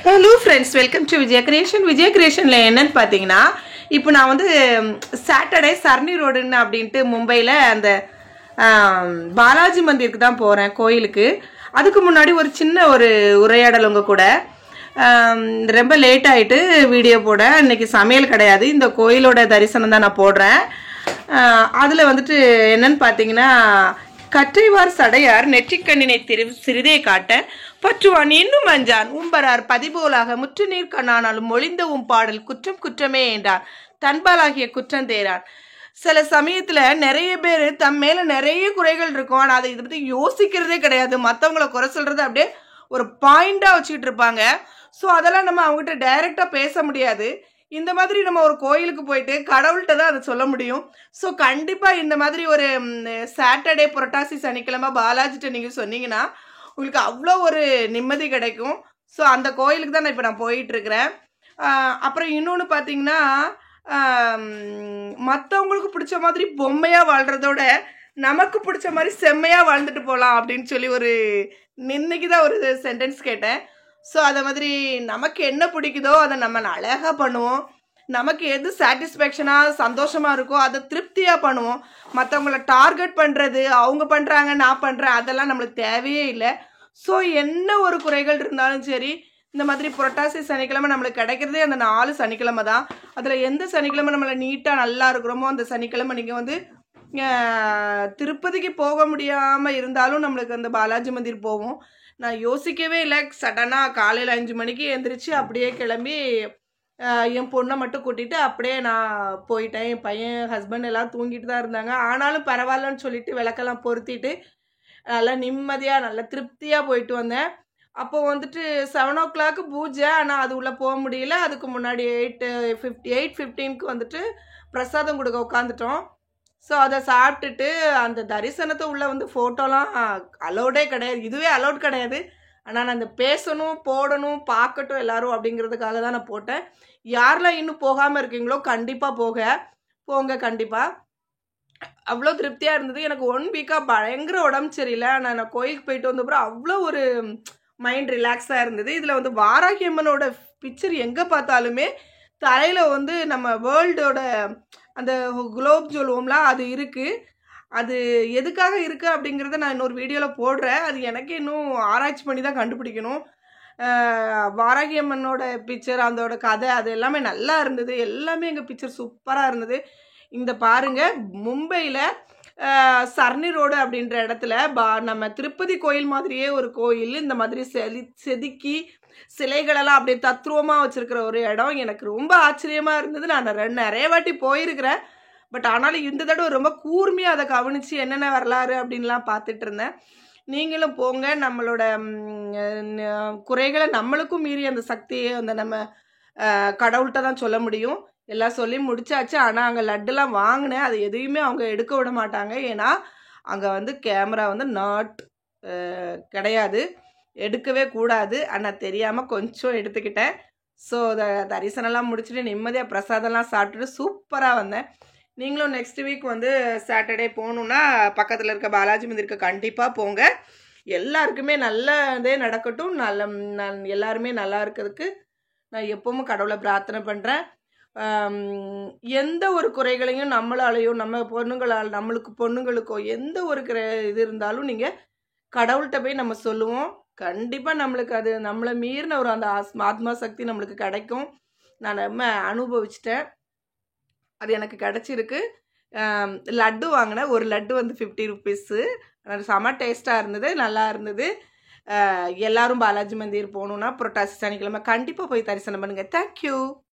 Hello friends, welcome to Vijaya creation. விஜயா கிரியேஷனில் என்னன்னு பார்த்தீங்கன்னா, இப்போ நான் வந்து சாட்டர்டே சர்னி ரோடுன்னு அப்படின்ட்டு மும்பையில் அந்த பாலாஜி மந்திருக்கு தான் போகிறேன், கோயிலுக்கு. அதுக்கு முன்னாடி ஒரு சின்ன உரையாடல் உங்க கூட. ரொம்ப லேட் ஆகிட்டு வீடியோ போட. இன்னைக்கு சமையல் கிடையாது, இந்த கோயிலோட தரிசனம் தான் நான் போடுறேன். அதில் வந்துட்டு என்னன்னு பார்த்தீங்கன்னா, கற்றைவார் சடையார் நெற்றிக்கண்ணினை சிறிதே காட்ட பற்றுவான் இன்னும் அஞ்சான் உம்பரார் பதிபோலாக முற்று நீர் கண்ணானாலும் மொழிந்தவும் பாடல் குற்றம் குற்றமே என்றார் தன்பாலாகிய குற்றம் தேரான். சில சமயத்துல நிறைய பேர் தம் மேல நிறைய குறைகள் இருக்கும், ஆனா அதை இதை பத்தி யோசிக்கிறதே கிடையாது. மற்றவங்களை குறை சொல்றது அப்படியே ஒரு பாயிண்டா வச்சுக்கிட்டு இருப்பாங்க. ஸோ அதெல்லாம் நம்ம அவங்ககிட்ட டைரக்டா பேச முடியாது. இந்த மாதிரி நம்ம ஒரு கோயிலுக்கு போயிட்டு கடவுள்கிட்ட தான் அதை சொல்ல முடியும். ஸோ கண்டிப்பாக இந்த மாதிரி ஒரு சாட்டர்டே புரட்டாசி சனிக்கிழமை பாலாஜிட்ட நீங்கள் சொன்னீங்கன்னா உங்களுக்கு அவ்வளோ ஒரு நிம்மதி கிடைக்கும். ஸோ அந்த கோயிலுக்கு தான் இப்போ நான் போயிட்டுருக்கிறேன். அப்புறம் இன்னொன்று பார்த்தீங்கன்னா, மற்றவங்களுக்கு பிடிச்ச மாதிரி பொம்மையாக வாழ்கிறதோட நமக்கு பிடிச்ச மாதிரி செம்மையாக வாழ்ந்துட்டு போகலாம் அப்படின்னு சொல்லி இன்னைக்கு தான் ஒரு சென்டென்ஸ் கேட்டேன். ஸோ அதை மாதிரி நமக்கு என்ன பிடிக்குதோ அதை நம்ம அழகாக பண்ணுவோம். நமக்கு எது சாட்டிஸ்ஃபேக்ஷனாக சந்தோஷமாக இருக்கோ அதை திருப்தியாக பண்ணுவோம். மற்றவங்கள டார்கெட் பண்ணுறது, அவங்க பண்ணுறாங்க நான் பண்ணுறேன், அதெல்லாம் நம்மளுக்கு தேவையே இல்லை. ஸோ என்ன ஒரு குறைகள் இருந்தாலும் சரி, இந்த மாதிரி புரட்டாசி சனிக்கிழமை நம்மளுக்கு கிடைக்கிறதே அந்த 4 சனிக்கிழமை தான். அதில் எந்த சனிக்கிழமை நம்மளை நீட்டாக நல்லா இருக்கிறோமோ அந்த சனிக்கிழமை நீங்கள் வந்து திருப்பதிக்கு போக முடியாமல் இருந்தாலும் நம்மளுக்கு அந்த பாலாஜி மந்திர் போவோம். நான் யோசிக்கவே இல்லை, சடனாக காலையில் 5 மணிக்கு எழுந்திரிச்சு அப்படியே கிளம்பி என் பொண்ணை மட்டும் கூட்டிகிட்டு அப்படியே நான் போயிட்டேன். என் பையன் ஹஸ்பண்ட் எல்லாம் தூங்கிட்டு தான் இருந்தாங்க. ஆனாலும் பரவாயில்லன்னு சொல்லிட்டு விளக்கெல்லாம் பொருத்திட்டு நல்லா நிம்மதியாக நல்லா திருப்தியாக போயிட்டு வந்தேன். அப்போ வந்துட்டு 7 o'clock பூஜை, ஆனால் அது உள்ளே போக முடியல. அதுக்கு முன்னாடி 8:15க்கு வந்துட்டு பிரசாதம் கொடுக்க உட்காந்துட்டோம். ஸோ அதை சாப்பிட்டுட்டு அந்த தரிசனத்தை உள்ளே வந்து ஃபோட்டோலாம் அலோடே கிடையாது, இதுவே அலோட் கிடையாது. ஆனால் நான் அந்த பேசணும், போடணும், பார்க்கட்டும் எல்லாரும் அப்படிங்கிறதுக்காக தான் நான் போட்டேன். யாரெல்லாம் இன்னும் போகாமல் இருக்கீங்களோ கண்டிப்பாக போங்க கண்டிப்பாக. அவ்வளோ திருப்தியாக இருந்தது. எனக்கு 1 வீக்காக பயங்கர உடம்பு சரியில்லை. நான் கோயிலுக்கு போயிட்டு வந்தப்பறம் அவ்வளோ ஒரு மைண்ட் ரிலாக்ஸாக இருந்தது. இதில் வந்து வாராகி அம்மனோட பிக்சர் எங்கே பார்த்தாலுமே தலையில் வந்து நம்ம வேர்ல்டோட அந்த குளோப் சொல்லுவோம்ல அது இருக்குது. அது எதுக்காக இருக்குது அப்படிங்கிறத நான் இன்னொரு வீடியோவில் போடுறேன். அது எனக்கு இன்னும் ஆராய்ச்சி பண்ணி தான் கண்டுபிடிக்கணும். வாராகி அம்மனோட பிக்சர், அதோட கதை, அது எல்லாமே நல்லா இருந்தது. எல்லாமே எங்கள் பிக்சர் சூப்பராக இருந்தது. இந்த பாருங்க, மும்பையில் சர்னி ரோடு அப்படின்ற இடத்துல நம்ம திருப்பதி கோயில் மாதிரியே ஒரு கோயில் இந்த மாதிரி செதுக்கி சிலைகளெல்லாம் அப்படியே தத்ரூபமாக வச்சுருக்கிற ஒரு இடம் எனக்கு ரொம்ப ஆச்சரியமாக இருந்தது. நான் நிறைய வாட்டி போயிருக்கிறேன், பட் ஆனாலும் இந்த தடவை ரொம்ப கூர்மையாக அதை கவனித்து என்னென்ன வரலாறு அப்படின்லாம் பார்த்துட்டு இருந்தேன். நீங்களும் போங்க. நம்மளோட குறைகளை நம்மளுக்கும் மீறி அந்த சக்தியை அந்த நம்ம கடவுள்கிட்ட தான் சொல்ல முடியும். எல்லாம் சொல்லி முடிச்சாச்சு. ஆனால் அங்கே லட்டுலாம் வாங்கினேன், அது எதையுமே அவங்க எடுக்க விட மாட்டாங்க. ஏன்னா அங்கே வந்து கேமரா வந்து கிடையாது, எடுக்கவே கூடாது. ஆனால் தெரியாமல் கொஞ்சம் எடுத்துக்கிட்டேன். ஸோ தரிசனம்லாம் முடிச்சுட்டு நிம்மதியாக பிரசாதம்லாம் சாப்பிட்டுட்டு சூப்பராக வந்தேன். நீங்களும் நெக்ஸ்ட் வீக் வந்து சாட்டர்டே போகணுன்னா பக்கத்தில் இருக்க பாலாஜி மந்திருக்கு கண்டிப்பாக போங்க. எல்லாருக்குமே நல்லதே நடக்கட்டும். எல்லாருமே நல்லா இருக்கிறதுக்கு நான் எப்பவும் கடவுளை பிரார்த்தனை பண்ணுறேன். எந்த ஒரு குறைகளையும் நம்மளாலேயோ நம்ம பொண்ணுங்களால் நம்மளுக்கு பொண்ணுங்களுக்கோ எந்த ஒரு இது இருந்தாலும் நீங்கள் கடவுள்கிட்ட போய் நம்ம சொல்லுவோம். கண்டிப்பாக நம்மளுக்கு அது நம்மளை மீறின ஒரு அந்த ஆத்மா சக்தி நம்மளுக்கு கிடைக்கும். நான் நம்ம அனுபவிச்சிட்டேன், அது எனக்கு கிடச்சிருக்கு. லட்டு வாங்கினேன், ஒரு லட்டு வந்து 50 rupees. செம டேஸ்ட்டாக இருந்தது, நல்லா இருந்தது. எல்லாரும் பாலாஜி மந்திர் போகணுன்னா புரட்டாசி சனிக்கிழமை கண்டிப்பாக போய் தரிசனம் பண்ணுங்கள். தேங்க்யூ.